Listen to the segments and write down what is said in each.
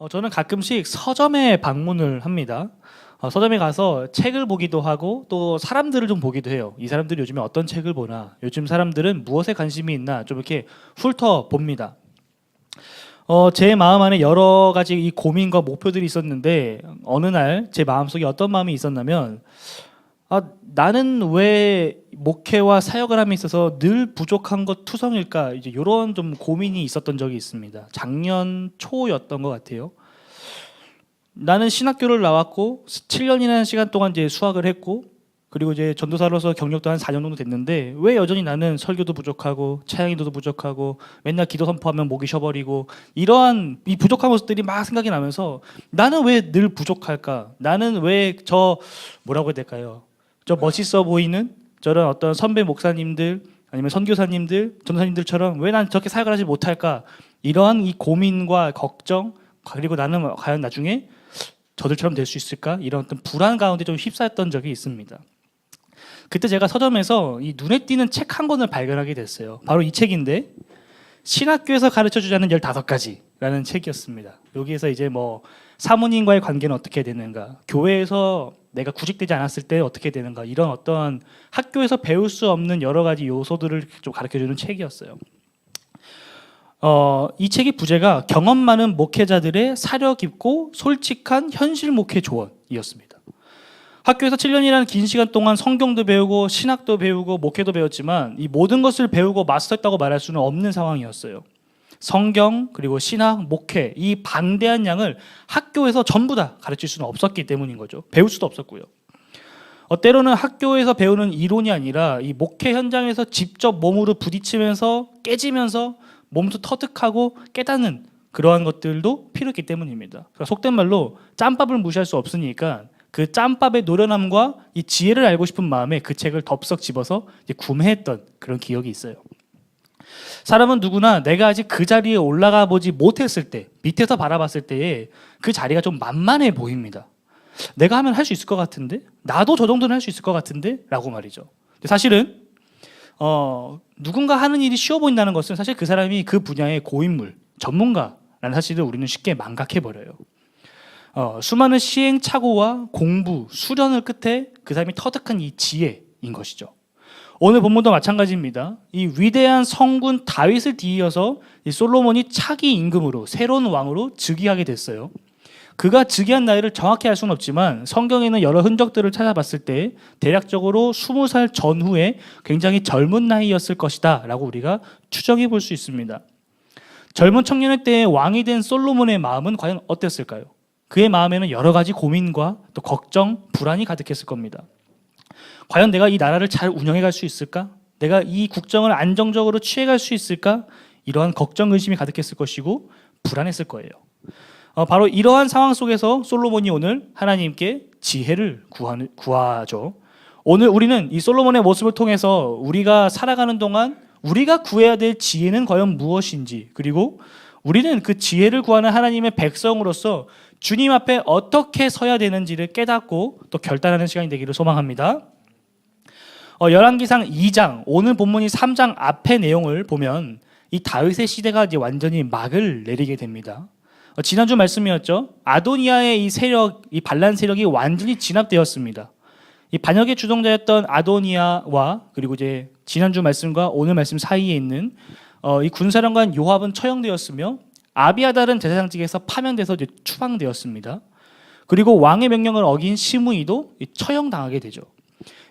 저는 가끔씩 서점에 방문을 합니다. 서점에 가서 책을 보기도 하고 또 사람들을 좀 보기도 해요. 이 사람들이 요즘에 어떤 책을 보나, 요즘 사람들은 무엇에 관심이 있나 좀 이렇게 훑어봅니다. 제 마음 안에 여러 가지 이 고민과 목표들이 있었는데 어느 날 제 마음속에 어떤 마음이 있었냐면 나는 왜 목회와 사역을 함에 있어서 늘 부족한 것 투성일까, 이제 이런 좀 고민이 있었던 적이 있습니다. 작년 초였던 것 같아요. 나는 신학교를 나왔고 7년이라는 시간 동안 이제 수학을 했고, 그리고 이제 전도사로서 경력도 한 4년 정도 됐는데 왜 여전히 나는 설교도 부족하고 차양기도도 부족하고 맨날 기도 선포하면 목이 쉬어버리고 이러한 이 부족한 모습들이 막 생각이 나면서 나는 왜 늘 부족할까? 나는 왜 뭐라고 해야 될까요? 저 멋있어 보이는 저런 어떤 선배 목사님들 아니면 선교사님들, 전도사님들처럼 왜 난 저렇게 사역을 하지 못할까? 이러한 이 고민과 걱정, 그리고 나는 과연 나중에 저들처럼 될 수 있을까? 이런 어떤 불안 가운데 좀 휩싸였던 적이 있습니다. 그때 제가 서점에서 이 눈에 띄는 책 한 권을 발견하게 됐어요. 바로 이 책인데, 신학교에서 가르쳐주자는 15가지라는 책이었습니다. 여기에서 이제 뭐 사모님과의 관계는 어떻게 되는가, 교회에서 내가 구직되지 않았을 때 어떻게 되는가, 이런 어떤 학교에서 배울 수 없는 여러 가지 요소들을 좀 가르쳐주는 책이었어요. 이 책의 부제가 경험 많은 목회자들의 사려 깊고 솔직한 현실 목회 조언이었습니다. 학교에서 7년이라는 긴 시간 동안 성경도 배우고 신학도 배우고 목회도 배웠지만 이 모든 것을 배우고 마스터했다고 말할 수는 없는 상황이었어요. 성경, 그리고 신학, 목회, 이 방대한 양을 학교에서 전부 다 가르칠 수는 없었기 때문인 거죠. 배울 수도 없었고요. 때로는 학교에서 배우는 이론이 아니라 이 목회 현장에서 직접 몸으로 부딪히면서 깨지면서 몸도 터득하고 깨닫는 그러한 것들도 필요했기 때문입니다. 그러니까 속된 말로 짬밥을 무시할 수 없으니까 그 짬밥의 노련함과 이 지혜를 알고 싶은 마음에 그 책을 덥석 집어서 이제 구매했던 그런 기억이 있어요. 사람은 누구나 내가 아직 그 자리에 올라가 보지 못했을 때, 밑에서 바라봤을 때에 그 자리가 좀 만만해 보입니다. 내가 하면 할 수 있을 것 같은데? 나도 저 정도는 할 수 있을 것 같은데? 라고 말이죠. 근데 사실은 누군가 하는 일이 쉬워 보인다는 것은 사실 그 사람이 그 분야의 고인물, 전문가라는 사실을 우리는 쉽게 망각해버려요. 수많은 시행착오와 공부, 수련을 끝에 그 사람이 터득한 이 지혜인 것이죠. 오늘 본문도 마찬가지입니다. 이 위대한 성군 다윗을 뒤이어서 이 솔로몬이 차기 임금으로, 새로운 왕으로 즉위하게 됐어요. 그가 즉위한 나이를 정확히 알 수는 없지만 성경에는 여러 흔적들을 찾아봤을 때 대략적으로 20살 전후에 굉장히 젊은 나이였을 것이다 라고 우리가 추정해 볼 수 있습니다. 젊은 청년의 때에 왕이 된 솔로몬의 마음은 과연 어땠을까요? 그의 마음에는 여러 가지 고민과 또 걱정, 불안이 가득했을 겁니다. 과연 내가 이 나라를 잘 운영해 갈 수 있을까? 내가 이 국정을 안정적으로 취해갈 수 있을까? 이러한 걱정, 근심이 가득했을 것이고 불안했을 거예요. 바로 이러한 상황 속에서 솔로몬이 오늘 하나님께 지혜를 구하죠. 오늘 우리는 이 솔로몬의 모습을 통해서 우리가 살아가는 동안 우리가 구해야 될 지혜는 과연 무엇인지, 그리고 우리는 그 지혜를 구하는 하나님의 백성으로서 주님 앞에 어떻게 서야 되는지를 깨닫고 또 결단하는 시간이 되기를 소망합니다. 열왕기상 2장, 오늘 본문이 3장 앞의 내용을 보면 이 다윗의 시대가 이제 완전히 막을 내리게 됩니다. 지난주 말씀이었죠. 아도니아의 이 세력, 이 반란 세력이 완전히 진압되었습니다. 이 반역의 주동자였던 아도니아와 그리고 이제 지난주 말씀과 오늘 말씀 사이에 있는 이 군사령관 요압은 처형되었으며 아비아달은 제사장직에서 파면돼서 이제 추방되었습니다. 그리고 왕의 명령을 어긴 시므이도 처형당하게 되죠.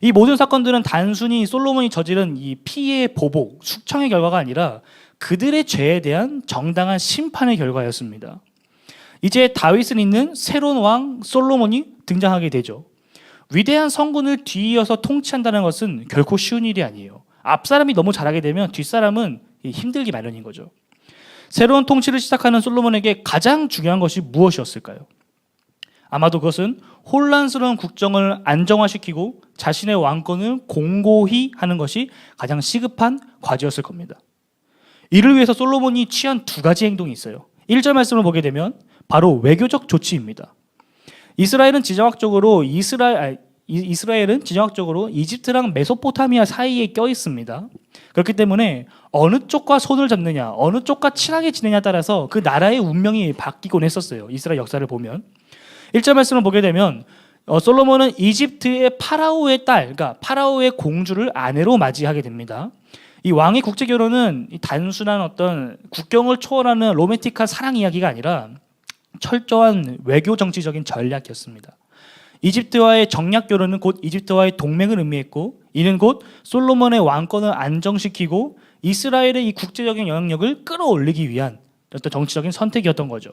이 모든 사건들은 단순히 솔로몬이 저지른 이 피해의 보복, 숙청의 결과가 아니라 그들의 죄에 대한 정당한 심판의 결과였습니다. 이제 다윗을 잇는 새로운 왕 솔로몬이 등장하게 되죠. 위대한 성군을 뒤이어서 통치한다는 것은 결코 쉬운 일이 아니에요. 앞사람이 너무 잘하게 되면 뒷사람은 힘들기 마련인 거죠. 새로운 통치를 시작하는 솔로몬에게 가장 중요한 것이 무엇이었을까요? 아마도 그것은 혼란스러운 국정을 안정화시키고 자신의 왕권을 공고히 하는 것이 가장 시급한 과제였을 겁니다. 이를 위해서 솔로몬이 취한 2가지 행동이 있어요. 1절 말씀을 보게 되면 바로 외교적 조치입니다. 이스라엘은 지정학적으로 이스라엘은 지정학적으로 이집트랑 메소포타미아 사이에 껴 있습니다. 그렇기 때문에 어느 쪽과 손을 잡느냐, 어느 쪽과 친하게 지내냐에 따라서 그 나라의 운명이 바뀌곤 했었어요. 이스라엘 역사를 보면 1절 말씀을 보게 되면 솔로몬은 이집트의 파라오의 딸, 그러니까 파라오의 공주를 아내로 맞이하게 됩니다. 이 왕의 국제 결혼은 단순한 어떤 국경을 초월하는 로맨틱한 사랑 이야기가 아니라 철저한 외교 정치적인 전략이었습니다. 이집트와의 정략 결혼은 곧 이집트와의 동맹을 의미했고, 이는 곧 솔로몬의 왕권을 안정시키고 이스라엘의 이 국제적인 영향력을 끌어올리기 위한 어떤 정치적인 선택이었던 거죠.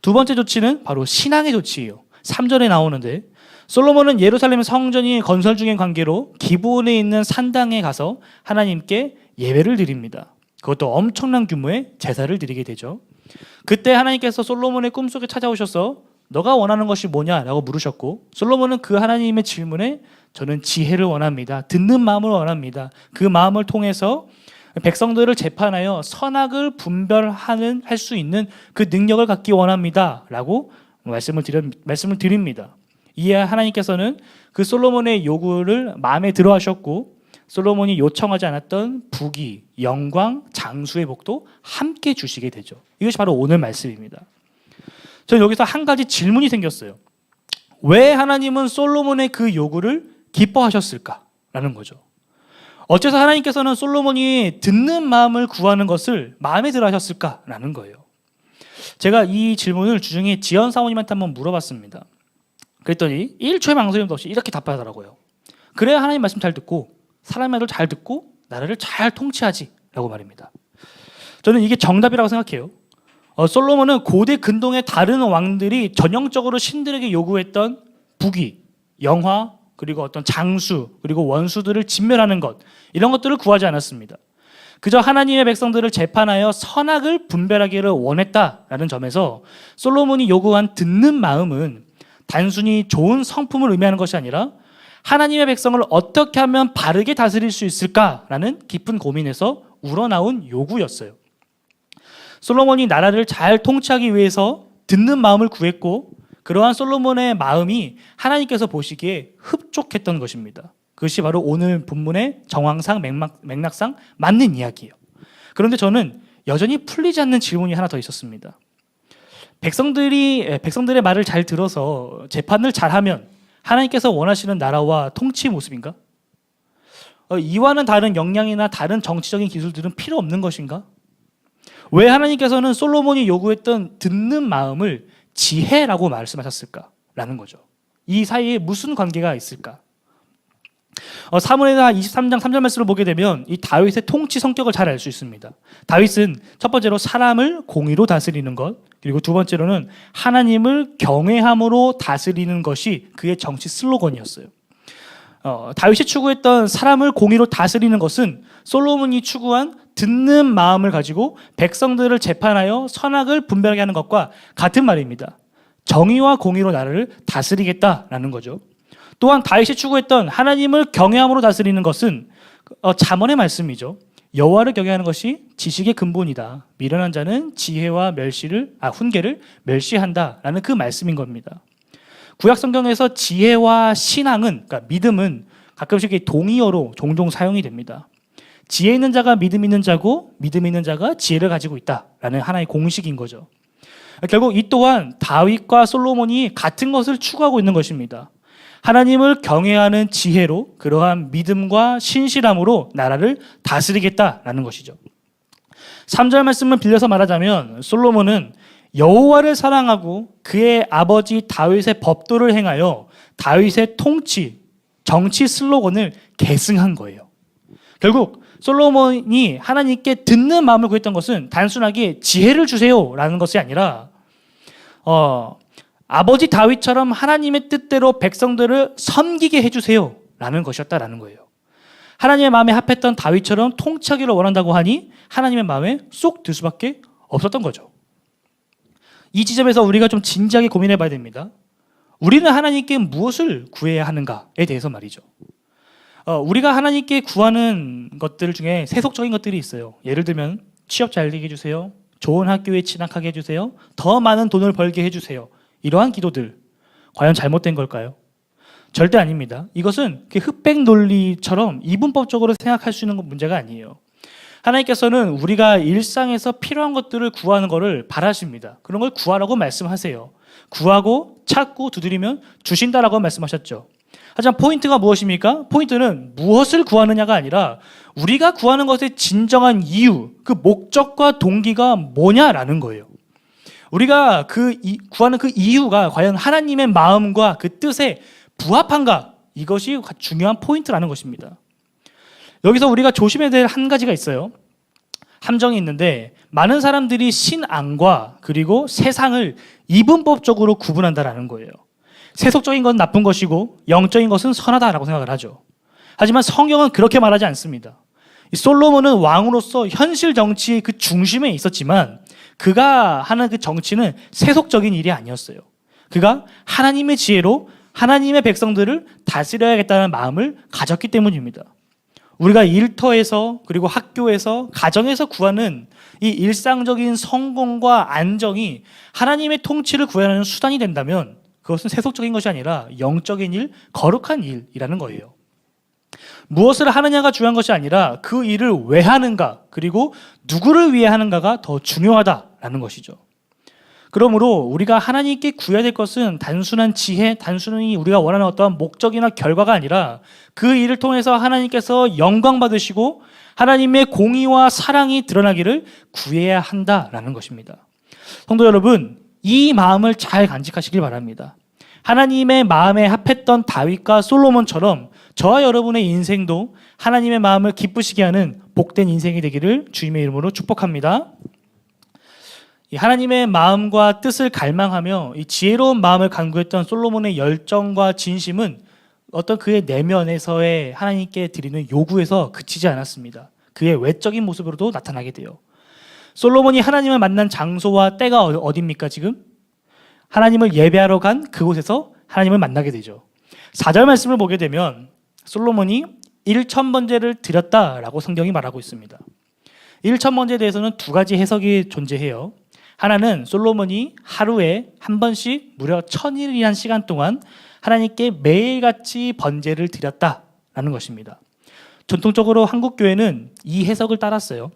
두 번째 조치는 바로 신앙의 조치예요. 3절에 나오는데 솔로몬은 예루살렘 성전이 건설 중인 관계로 기브온에 있는 산당에 가서 하나님께 예배를 드립니다. 그것도 엄청난 규모의 제사를 드리게 되죠. 그때 하나님께서 솔로몬의 꿈속에 찾아오셔서 너가 원하는 것이 뭐냐라고 물으셨고, 솔로몬은 그 하나님의 질문에 저는 지혜를 원합니다. 듣는 마음을 원합니다. 그 마음을 통해서 백성들을 재판하여 선악을 할 수 있는 그 능력을 갖기 원합니다. 라고 말씀을 드립니다. 이에 하나님께서는 그 솔로몬의 요구를 마음에 들어 하셨고, 솔로몬이 요청하지 않았던 부귀, 영광, 장수의 복도 함께 주시게 되죠. 이것이 바로 오늘 말씀입니다. 저는 여기서 한 가지 질문이 생겼어요. 왜 하나님은 솔로몬의 그 요구를 기뻐하셨을까라는 거죠. 어째서 하나님께서는 솔로몬이 듣는 마음을 구하는 것을 마음에 들어 하셨을까라는 거예요. 제가 이 질문을 주중에 지연 사모님한테 한번 물어봤습니다. 그랬더니 1초의 망설임도 없이 이렇게 답하더라고요. 그래야 하나님 말씀 잘 듣고 사람의 말을 잘 듣고 나라를 잘 통치하지 라고 말입니다. 저는 이게 정답이라고 생각해요. 솔로몬은 고대 근동의 다른 왕들이 전형적으로 신들에게 요구했던 부귀, 영화, 그리고 어떤 장수, 그리고 원수들을 진멸하는 것, 이런 것들을 구하지 않았습니다. 그저 하나님의 백성들을 재판하여 선악을 분별하기를 원했다라는 점에서 솔로몬이 요구한 듣는 마음은 단순히 좋은 성품을 의미하는 것이 아니라 하나님의 백성을 어떻게 하면 바르게 다스릴 수 있을까라는 깊은 고민에서 우러나온 요구였어요. 솔로몬이 나라를 잘 통치하기 위해서 듣는 마음을 구했고, 그러한 솔로몬의 마음이 하나님께서 보시기에 흡족했던 것입니다. 그것이 바로 오늘 본문의 정황상 맥락상 맞는 이야기예요. 그런데 저는 여전히 풀리지 않는 질문이 하나 더 있었습니다. 백성들의 말을 잘 들어서 재판을 잘하면 하나님께서 원하시는 나라와 통치 모습인가? 이와는 다른 역량이나 다른 정치적인 기술들은 필요 없는 것인가? 왜 하나님께서는 솔로몬이 요구했던 듣는 마음을 지혜라고 말씀하셨을까라는 거죠. 이 사이에 무슨 관계가 있을까? 사무엘하 23장 3절 말씀을 보게 되면 이 다윗의 통치 성격을 잘 알 수 있습니다. 다윗은 첫 번째로 사람을 공의로 다스리는 것, 그리고 두 번째로는 하나님을 경외함으로 다스리는 것이 그의 정치 슬로건이었어요. 다윗이 추구했던 사람을 공의로 다스리는 것은 솔로몬이 추구한 듣는 마음을 가지고 백성들을 재판하여 선악을 분별하게 하는 것과 같은 말입니다. 정의와 공의로 나라를 다스리겠다라는 거죠. 또한 다윗이 추구했던 하나님을 경외함으로 다스리는 것은 잠언의 말씀이죠. 여호와를 경외하는 것이 지식의 근본이다. 미련한 자는 지혜와 훈계를 멸시한다라는 그 말씀인 겁니다. 구약 성경에서 지혜와 신앙은, 그러니까 믿음은 가끔씩 동의어로 종종 사용이 됩니다. 지혜 있는 자가 믿음 있는 자고 믿음 있는 자가 지혜를 가지고 있다라는 하나의 공식인 거죠. 결국 이 또한 다윗과 솔로몬이 같은 것을 추구하고 있는 것입니다. 하나님을 경외하는 지혜로 그러한 믿음과 신실함으로 나라를 다스리겠다라는 것이죠. 3절 말씀을 빌려서 말하자면 솔로몬은 여호와를 사랑하고 그의 아버지 다윗의 법도를 행하여 다윗의 정치 슬로건을 계승한 거예요. 결국 솔로몬이 하나님께 듣는 마음을 구했던 것은 단순하게 지혜를 주세요라는 것이 아니라 아버지 다윗처럼 하나님의 뜻대로 백성들을 섬기게 해주세요라는 것이었다라는 거예요. 하나님의 마음에 합했던 다윗처럼 통치하기를 원한다고 하니 하나님의 마음에 쏙 들 수밖에 없었던 거죠. 이 지점에서 우리가 좀 진지하게 고민해 봐야 됩니다. 우리는 하나님께 무엇을 구해야 하는가에 대해서 말이죠. 우리가 하나님께 구하는 것들 중에 세속적인 것들이 있어요. 예를 들면 취업 잘 되게 해주세요. 좋은 학교에 진학하게 해주세요. 더 많은 돈을 벌게 해주세요. 이러한 기도들 과연 잘못된 걸까요? 절대 아닙니다. 이것은 흑백 논리처럼 이분법적으로 생각할 수 있는 문제가 아니에요. 하나님께서는 우리가 일상에서 필요한 것들을 구하는 것을 바라십니다. 그런 걸 구하라고 말씀하세요. 구하고 찾고 두드리면 주신다라고 말씀하셨죠. 하지만 포인트가 무엇입니까? 포인트는 무엇을 구하느냐가 아니라 우리가 구하는 것의 진정한 이유, 그 목적과 동기가 뭐냐라는 거예요. 우리가 구하는 그 이유가 과연 하나님의 마음과 그 뜻에 부합한가? 이것이 중요한 포인트라는 것입니다. 여기서 우리가 조심해야 될 한 가지가 있어요. 함정이 있는데 많은 사람들이 신앙과 그리고 세상을 이분법적으로 구분한다라는 거예요. 세속적인 건 나쁜 것이고 영적인 것은 선하다라고 생각을 하죠. 하지만 성경은 그렇게 말하지 않습니다. 이 솔로몬은 왕으로서 현실 정치의 그 중심에 있었지만 그가 하는 그 정치는 세속적인 일이 아니었어요. 그가 하나님의 지혜로 하나님의 백성들을 다스려야겠다는 마음을 가졌기 때문입니다. 우리가 일터에서 그리고 학교에서 가정에서 구하는 이 일상적인 성공과 안정이 하나님의 통치를 구하는 수단이 된다면 그것은 세속적인 것이 아니라 영적인 일, 거룩한 일이라는 거예요. 무엇을 하느냐가 중요한 것이 아니라 그 일을 왜 하는가 그리고 누구를 위해 하는가가 더 중요하다라는 것이죠. 그러므로 우리가 하나님께 구해야 될 것은 단순한 지혜, 단순히 우리가 원하는 어떠한 목적이나 결과가 아니라 그 일을 통해서 하나님께서 영광 받으시고 하나님의 공의와 사랑이 드러나기를 구해야 한다라는 것입니다. 성도 여러분, 이 마음을 잘 간직하시길 바랍니다. 하나님의 마음에 합했던 다윗과 솔로몬처럼 저와 여러분의 인생도 하나님의 마음을 기쁘시게 하는 복된 인생이 되기를 주님의 이름으로 축복합니다. 하나님의 마음과 뜻을 갈망하며 이 지혜로운 마음을 간구했던 솔로몬의 열정과 진심은 어떤 그의 내면에서의 하나님께 드리는 요구에서 그치지 않았습니다. 그의 외적인 모습으로도 나타나게 돼요. 솔로몬이 하나님을 만난 장소와 때가 어디입니까 지금? 하나님을 예배하러 간 그곳에서 하나님을 만나게 되죠. 4절 말씀을 보게 되면 솔로몬이 1,000번제를 드렸다라고 성경이 말하고 있습니다. 1,000번제에 대해서는 두 가지 해석이 존재해요. 하나는 솔로몬이 하루에 한 번씩 무려 1,000일이라는 시간 동안 하나님께 매일같이 번제를 드렸다라는 것입니다. 전통적으로 한국 교회는 이 해석을 따랐어요.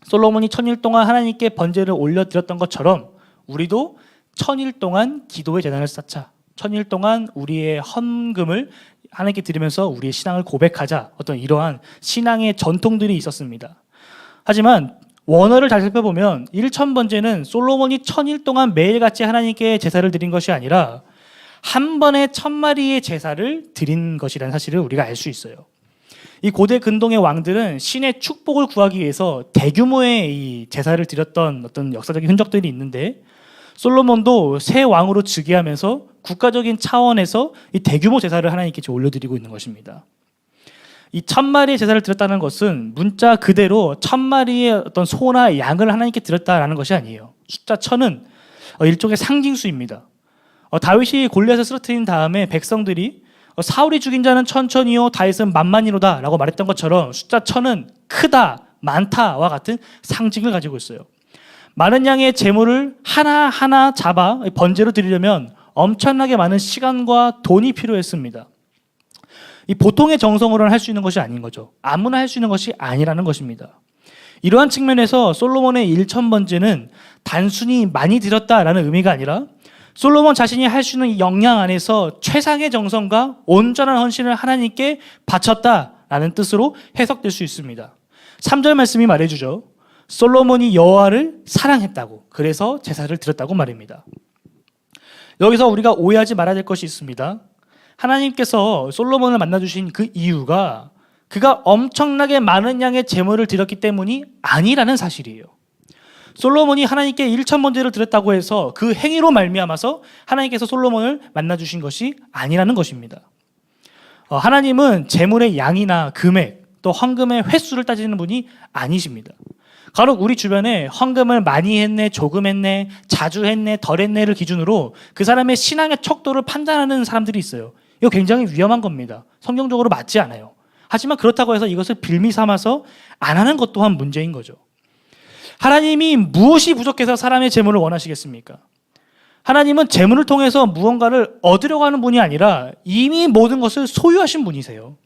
솔로몬이 1,000일 동안 하나님께 번제를 올려드렸던 것처럼 우리도 1,000일 동안 기도의 제단을 쌓자. 1,000일 동안 우리의 헌금을 하나님께 드리면서 우리의 신앙을 고백하자. 어떤 이러한 신앙의 전통들이 있었습니다. 하지만 원어를 잘 살펴보면 1,000번제는 솔로몬이 1,000일 동안 매일같이 하나님께 제사를 드린 것이 아니라 한 번에 1,000마리의 제사를 드린 것이라는 사실을 우리가 알 수 있어요. 이 고대 근동의 왕들은 신의 축복을 구하기 위해서 대규모의 이 제사를 드렸던 어떤 역사적인 흔적들이 있는데 솔로몬도 새 왕으로 즉위하면서 국가적인 차원에서 이 대규모 제사를 하나님께 올려드리고 있는 것입니다. 이 1,000마리의 제사를 드렸다는 것은 문자 그대로 1,000마리의 어떤 소나 양을 하나님께 드렸다라는 것이 아니에요. 숫자 1,000은 일종의 상징수입니다. 다윗이 골리앗을 쓰러뜨린 다음에 백성들이 사울이 죽인 자는 1,000이요 다윗은 10,000이로다 라고 말했던 것처럼 숫자 1,000은 크다, 많다와 같은 상징을 가지고 있어요. 많은 양의 제물을 하나하나 잡아 번제로 드리려면 엄청나게 많은 시간과 돈이 필요했습니다. 이 보통의 정성으로는 할 수 있는 것이 아닌 거죠. 아무나 할 수 있는 것이 아니라는 것입니다. 이러한 측면에서 솔로몬의 1,000번제는 단순히 많이 드렸다라는 의미가 아니라 솔로몬 자신이 할 수 있는 역량 안에서 최상의 정성과 온전한 헌신을 하나님께 바쳤다라는 뜻으로 해석될 수 있습니다. 3절 말씀이 말해주죠. 솔로몬이 여호와를 사랑했다고, 그래서 제사를 드렸다고 말입니다. 여기서 우리가 오해하지 말아야 될 것이 있습니다. 하나님께서 솔로몬을 만나주신 그 이유가 그가 엄청나게 많은 양의 제물을 드렸기 때문이 아니라는 사실이에요. 솔로몬이 하나님께 1,000번제를 드렸다고 해서 그 행위로 말미암아서 하나님께서 솔로몬을 만나주신 것이 아니라는 것입니다. 하나님은 제물의 양이나 금액 또 헌금의 횟수를 따지는 분이 아니십니다. 간혹 우리 주변에 헌금을 많이 했네, 조금 했네, 자주 했네, 덜 했네를 기준으로 그 사람의 신앙의 척도를 판단하는 사람들이 있어요. 이거 굉장히 위험한 겁니다. 성경적으로 맞지 않아요. 하지만 그렇다고 해서 이것을 빌미 삼아서 안 하는 것 또한 문제인 거죠. 하나님이 무엇이 부족해서 사람의 재물을 원하시겠습니까? 하나님은 재물을 통해서 무언가를 얻으려고 하는 분이 아니라 이미 모든 것을 소유하신 분이세요.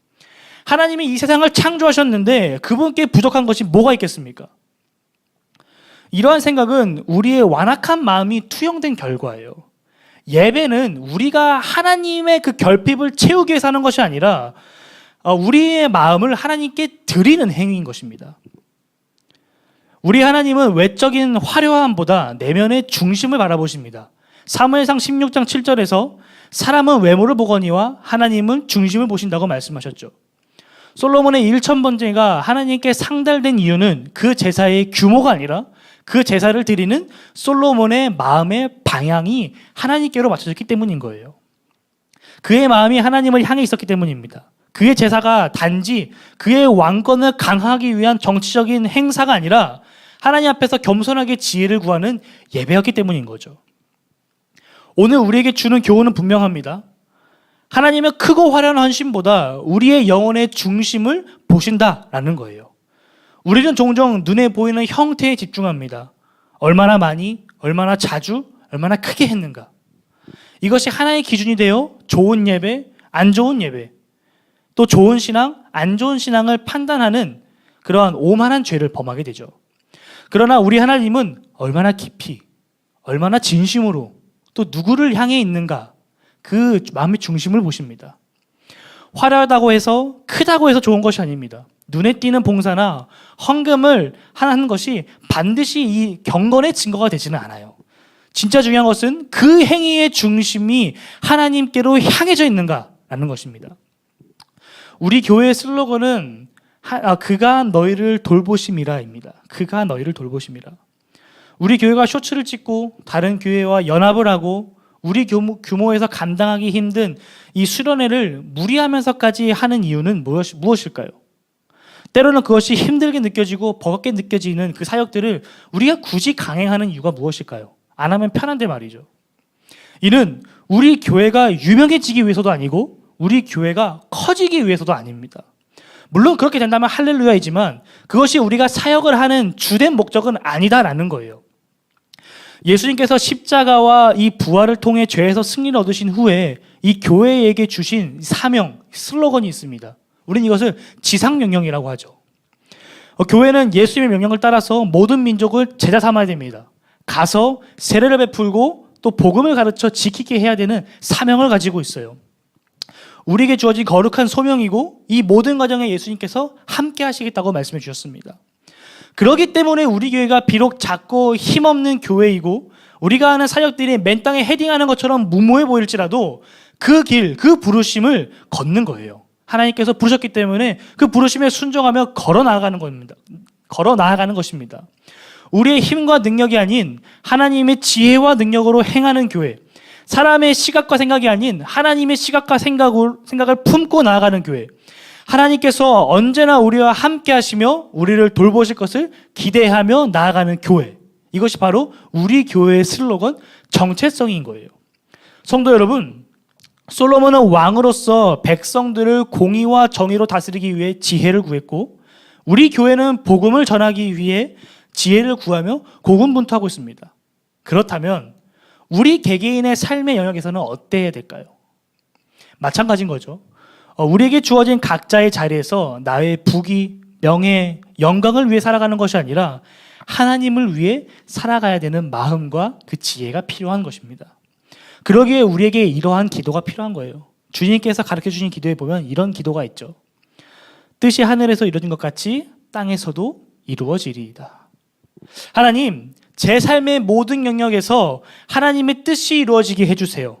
하나님이 이 세상을 창조하셨는데 그분께 부족한 것이 뭐가 있겠습니까? 이러한 생각은 우리의 완악한 마음이 투영된 결과예요. 예배는 우리가 하나님의 그 결핍을 채우기 위해서 하는 것이 아니라 우리의 마음을 하나님께 드리는 행위인 것입니다. 우리 하나님은 외적인 화려함보다 내면의 중심을 바라보십니다. 사무엘상 16장 7절에서 사람은 외모를 보거니와 하나님은 중심을 보신다고 말씀하셨죠. 솔로몬의 1000번제가 하나님께 상달된 이유는 그 제사의 규모가 아니라 그 제사를 드리는 솔로몬의 마음의 방향이 하나님께로 맞춰졌기 때문인 거예요. 그의 마음이 하나님을 향해 있었기 때문입니다. 그의 제사가 단지 그의 왕권을 강화하기 위한 정치적인 행사가 아니라 하나님 앞에서 겸손하게 지혜를 구하는 예배였기 때문인 거죠. 오늘 우리에게 주는 교훈은 분명합니다. 하나님의 크고 화려한 헌신보다 우리의 영혼의 중심을 보신다라는 거예요. 우리는 종종 눈에 보이는 형태에 집중합니다. 얼마나 많이, 얼마나 자주, 얼마나 크게 했는가. 이것이 하나의 기준이 되어 좋은 예배, 안 좋은 예배, 또 좋은 신앙, 안 좋은 신앙을 판단하는 그러한 오만한 죄를 범하게 되죠. 그러나 우리 하나님은 얼마나 깊이, 얼마나 진심으로 또 누구를 향해 있는가, 그 마음의 중심을 보십니다. 화려하다고 해서, 크다고 해서 좋은 것이 아닙니다. 눈에 띄는 봉사나 헌금을 하는 것이 반드시 이 경건의 증거가 되지는 않아요. 진짜 중요한 것은 그 행위의 중심이 하나님께로 향해져 있는가라는 것입니다. 우리 교회의 슬로건은 그가 너희를 돌보심이라입니다. 그가 너희를 돌보심이라. 우리 교회가 쇼츠를 찍고 다른 교회와 연합을 하고 우리 규모에서 감당하기 힘든 이 수련회를 무리하면서까지 하는 이유는 무엇일까요? 때로는 그것이 힘들게 느껴지고 버겁게 느껴지는 그 사역들을 우리가 굳이 강행하는 이유가 무엇일까요? 안 하면 편한데 말이죠. 이는 우리 교회가 유명해지기 위해서도 아니고 우리 교회가 커지기 위해서도 아닙니다. 물론 그렇게 된다면 할렐루야이지만 그것이 우리가 사역을 하는 주된 목적은 아니다라는 거예요. 예수님께서 십자가와 이 부활을 통해 죄에서 승리를 얻으신 후에 이 교회에게 주신 사명, 슬로건이 있습니다. 우리는 이것을 지상명령이라고 하죠. 교회는 예수님의 명령을 따라서 모든 민족을 제자 삼아야 됩니다. 가서 세례를 베풀고 또 복음을 가르쳐 지키게 해야 되는 사명을 가지고 있어요. 우리에게 주어진 거룩한 소명이고 이 모든 과정에 예수님께서 함께 하시겠다고 말씀해 주셨습니다. 그렇기 때문에 우리 교회가 비록 작고 힘없는 교회이고 우리가 하는 사역들이 맨 땅에 헤딩하는 것처럼 무모해 보일지라도 그 길, 그 부르심을 걷는 거예요. 하나님께서 부르셨기 때문에 그 부르심에 순종하며 걸어 나아가는 겁니다. 걸어 나아가는 것입니다. 우리의 힘과 능력이 아닌 하나님의 지혜와 능력으로 행하는 교회, 사람의 시각과 생각이 아닌 하나님의 시각과 생각을 품고 나아가는 교회, 하나님께서 언제나 우리와 함께 하시며 우리를 돌보실 것을 기대하며 나아가는 교회, 이것이 바로 우리 교회의 슬로건 정체성인 거예요. 성도 여러분, 솔로몬은 왕으로서 백성들을 공의와 정의로 다스리기 위해 지혜를 구했고 우리 교회는 복음을 전하기 위해 지혜를 구하며 고군분투하고 있습니다. 그렇다면 우리 개개인의 삶의 영역에서는 어때야 될까요? 마찬가지인 거죠. 우리에게 주어진 각자의 자리에서 나의 부귀, 명예, 영광을 위해 살아가는 것이 아니라 하나님을 위해 살아가야 되는 마음과 그 지혜가 필요한 것입니다. 그러기에 우리에게 이러한 기도가 필요한 거예요. 주님께서 가르쳐주신 기도에 보면 이런 기도가 있죠. 뜻이 하늘에서 이루어진 것 같이 땅에서도 이루어지리이다. 하나님, 제 삶의 모든 영역에서 하나님의 뜻이 이루어지게 해주세요.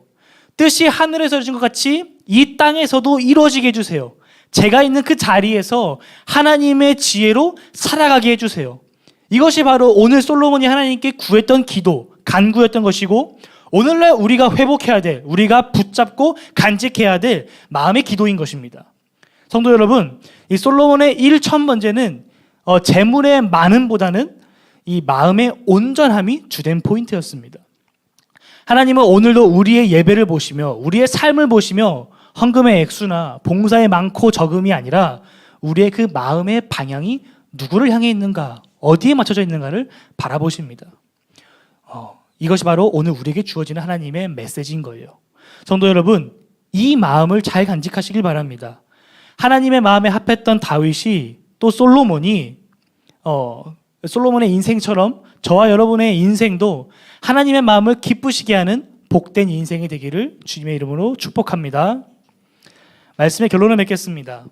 뜻이 하늘에서 이루어진 것 같이 이 땅에서도 이루어지게 해주세요. 제가 있는 그 자리에서 하나님의 지혜로 살아가게 해주세요. 이것이 바로 오늘 솔로몬이 하나님께 구했던 기도, 간구였던 것이고 오늘날 우리가 회복해야 될, 우리가 붙잡고 간직해야 될 마음의 기도인 것입니다. 성도 여러분, 이 솔로몬의 1000번제는 재물의 많음보다는 이 마음의 온전함이 주된 포인트였습니다. 하나님은 오늘도 우리의 예배를 보시며 우리의 삶을 보시며 헌금의 액수나 봉사의 많고 적음이 아니라 우리의 그 마음의 방향이 누구를 향해 있는가, 어디에 맞춰져 있는가를 바라보십니다. 이것이 바로 오늘 우리에게 주어지는 하나님의 메시지인 거예요. 성도 여러분, 이 마음을 잘 간직하시길 바랍니다. 하나님의 마음에 합했던 다윗이 또 솔로몬이 솔로몬의 인생처럼 저와 여러분의 인생도 하나님의 마음을 기쁘시게 하는 복된 인생이 되기를 주님의 이름으로 축복합니다. 말씀의 결론을 맺겠습니다.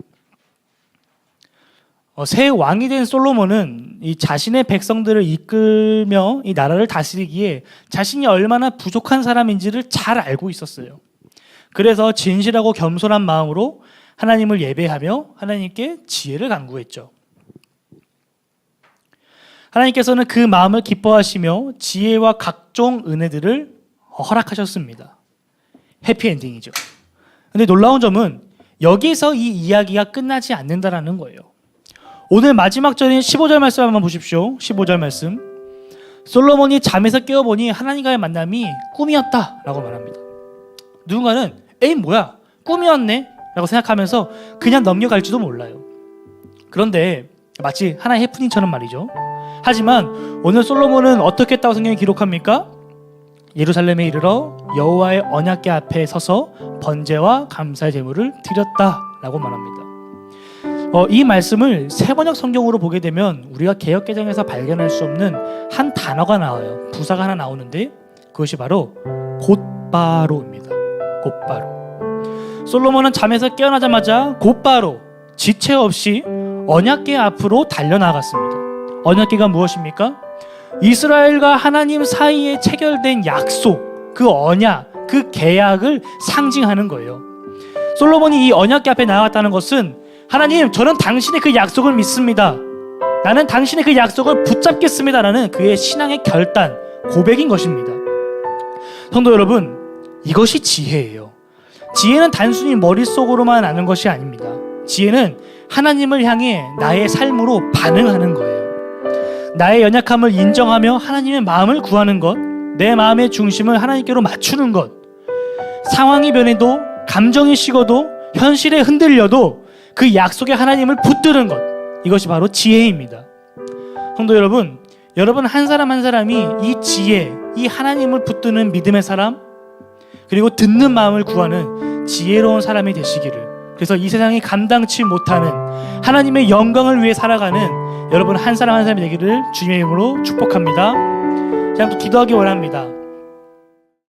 새 왕이 된 솔로몬은 이 자신의 백성들을 이끌며 이 나라를 다스리기에 자신이 얼마나 부족한 사람인지를 잘 알고 있었어요. 그래서 진실하고 겸손한 마음으로 하나님을 예배하며 하나님께 지혜를 간구했죠. 하나님께서는 그 마음을 기뻐하시며 지혜와 각종 은혜들을 허락하셨습니다. 해피엔딩이죠. 근데 놀라운 점은 여기서 이 이야기가 끝나지 않는다라는 거예요. 오늘 마지막 절인 15절 말씀 한번 보십시오. 15절 말씀. 솔로몬이 잠에서 깨어보니 하나님과의 만남이 꿈이었다라고 말합니다. 누군가는 에이 뭐야 꿈이었네 라고 생각하면서 그냥 넘겨갈지도 몰라요. 그런데 마치 하나의 해프닝처럼 말이죠. 하지만 오늘 솔로몬은 어떻게 했다고 성경이 기록합니까? 예루살렘에 이르러 여호와의 언약궤 앞에 서서 번제와 감사의 제물을 드렸다라고 말합니다. 이 말씀을 세번역 성경으로 보게 되면 우리가 개역개정에서 발견할 수 없는 한 단어가 나와요. 부사가 하나 나오는데 그것이 바로 곧바로입니다. 곧바로. 솔로몬은 잠에서 깨어나자마자 곧바로 지체 없이 언약궤 앞으로 달려나갔습니다. 언약궤가 무엇입니까? 이스라엘과 하나님 사이에 체결된 약속, 그 언약, 그 계약을 상징하는 거예요. 솔로몬이 이 언약궤 앞에 나갔다는 것은 하나님, 저는 당신의 그 약속을 믿습니다. 나는 당신의 그 약속을 붙잡겠습니다. 라는 그의 신앙의 결단, 고백인 것입니다. 성도 여러분, 이것이 지혜예요. 지혜는 단순히 머릿속으로만 아는 것이 아닙니다. 지혜는 하나님을 향해 나의 삶으로 반응하는 거예요. 나의 연약함을 인정하며 하나님의 마음을 구하는 것, 내 마음의 중심을 하나님께로 맞추는 것, 상황이 변해도, 감정이 식어도, 현실에 흔들려도 그 약속에 하나님을 붙드는 것, 이것이 바로 지혜입니다. 성도 여러분, 여러분 한 사람 한 사람이 이 지혜, 이 하나님을 붙드는 믿음의 사람, 그리고 듣는 마음을 구하는 지혜로운 사람이 되시기를, 그래서 이 세상이 감당치 못하는 하나님의 영광을 위해 살아가는 여러분 한 사람 한 사람이 되기를 주님의 이름으로 축복합니다. 제가 또 기도하기 원합니다.